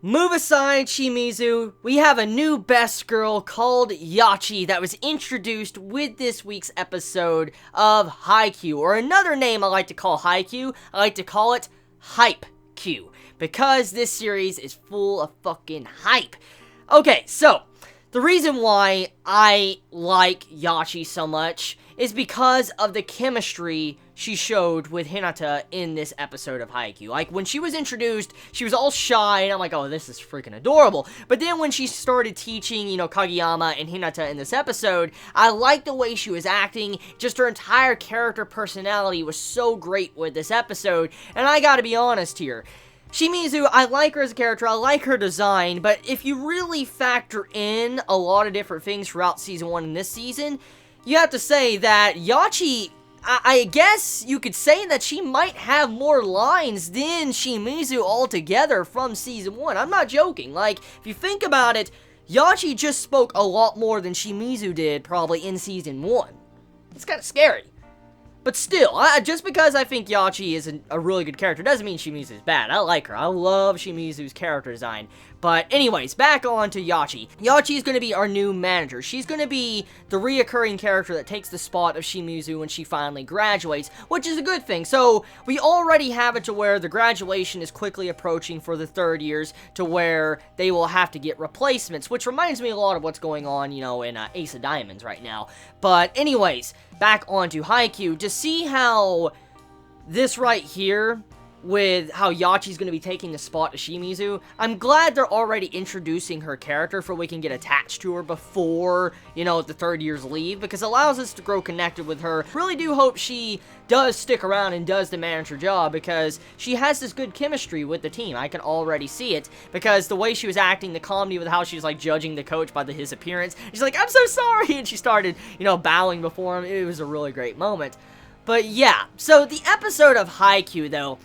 Move aside, Shimizu. We have a new best girl called Yachi that was introduced with this week's episode of Haikyuu, or another name I like to call Haikyuu, I like to call it Hype-Q, because this series is full of fucking hype. Okay, so, the reason why I like Yachi so much is because of the chemistry she showed with Hinata in this episode of Haikyuu. Like, when she was introduced, she was all shy, and I'm like, oh, this is freaking adorable. But then when she started teaching, Kageyama and Hinata in this episode, I liked the way she was acting. Just her entire character personality was so great with this episode, and I gotta be honest here. Shimizu, I like her as a character, I like her design, but if you really factor in a lot of different things throughout Season 1 and this season, you have to say that Yachi, I guess you could say that she might have more lines than Shimizu altogether from Season 1. I'm not joking. Like, if you think about it, Yachi just spoke a lot more than Shimizu did probably in Season 1. It's kind of scary. But still, just because I think Yachi is a really good character doesn't mean Shimizu is bad. I like her. I love Shimizu's character design. But anyways, back on to Yachi. Yachi is going to be our new manager. She's going to be the reoccurring character that takes the spot of Shimizu when she finally graduates, which is a good thing. So, we already have it to where the graduation is quickly approaching for the third years, to where they will have to get replacements, which reminds me a lot of what's going on, in Ace of Diamonds right now. But anyways, back onto Haikyuu, to see how this right here, with how Yachi's going to be taking the spot of Shimizu, I'm glad they're already introducing her character for we can get attached to her before, the third year's leave, because it allows us to grow connected with her. Really do hope she does stick around and does the manager job, because she has this good chemistry with the team. I can already see it, because the way she was acting, the comedy with how she was, judging the coach by his appearance. She's like, I'm so sorry, and she started, bowing before him. It was a really great moment. But yeah, so the episode of Haikyuu, though,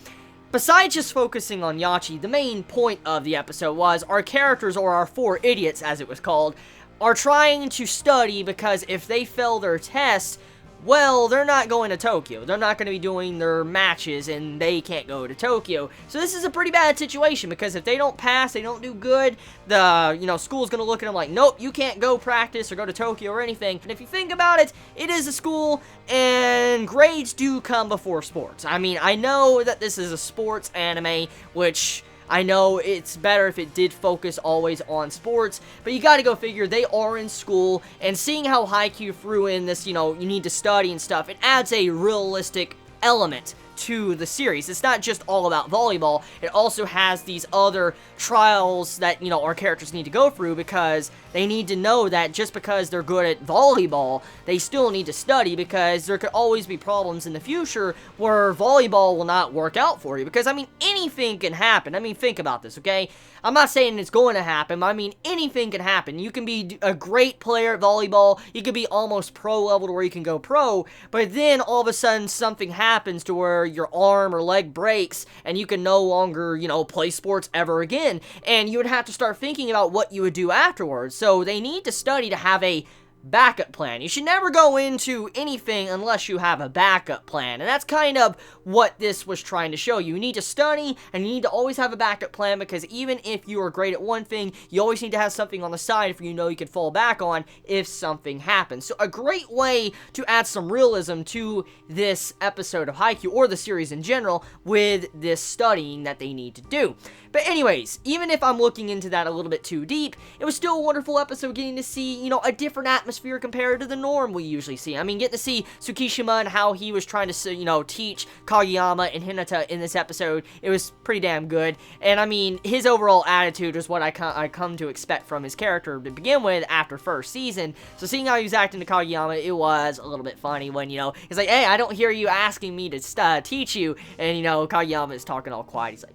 besides just focusing on Yachi, the main point of the episode was our characters, or our four idiots as it was called, are trying to study because if they fail their tests, well, they're not going to Tokyo. They're not going to be doing their matches, and they can't go to Tokyo. So this is a pretty bad situation, because if they don't pass, they don't do good, the, school's going to look at them like, nope, you can't go practice or go to Tokyo or anything. And if you think about it, it is a school, and grades do come before sports. I mean, I know that this is a sports anime, which I know it's better if it did focus always on sports, but you gotta go figure they are in school, and seeing how Haikyuu threw in this, you need to study and stuff, it adds a realistic element to the series. It's not just all about volleyball, it also has these other trials that, our characters need to go through, because they need to know that just because they're good at volleyball, they still need to study, because there could always be problems in the future where volleyball will not work out for you, because, anything can happen. Think about this, okay? I'm not saying it's going to happen, but anything can happen. You can be a great player at volleyball, you could be almost pro level to where you can go pro, but then all of a sudden something happens to where your arm or leg breaks, and you can no longer, play sports ever again, and you would have to start thinking about what you would do afterwards. So they need to study to have a backup plan. You should never go into anything unless you have a backup plan, and that's kind of what this was trying to show you. You need to study, and you need to always have a backup plan, because even if you are great at one thing, you always need to have something on the side for you can fall back on if something happens. So a great way to add some realism to this episode of Haikyuu, or the series in general, with this studying that they need to do. But anyways, even if I'm looking into that a little bit too deep, it was still a wonderful episode getting to see, a different atmosphere compared to the norm we usually see. Getting to see Tsukishima and how he was trying to, teach Kageyama and Hinata in this episode. It was pretty damn good. And his overall attitude was what I come to expect from his character to begin with after first season. So seeing how he was acting to Kageyama, it was a little bit funny when, he's like, hey, I don't hear you asking me to teach you. And, Kageyama is talking all quiet. He's like,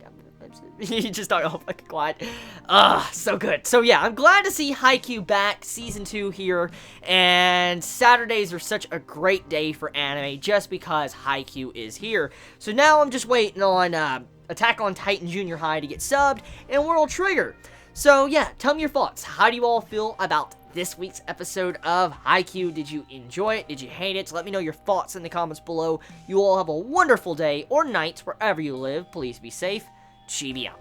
he just talking all fucking quiet. So good. So yeah, I'm glad to see Haikyuu back, Season 2 here, and Saturdays are such a great day for anime just because Haikyuu is here. So now I'm just waiting on Attack on Titan Junior High to get subbed, and World Trigger. So yeah, tell me your thoughts. How do you all feel about this week's episode of Haikyuu. Did you enjoy it? Did you hate it? Let me know your thoughts in the comments below. You all have a wonderful day or night wherever you live. Please be safe. Chibi out.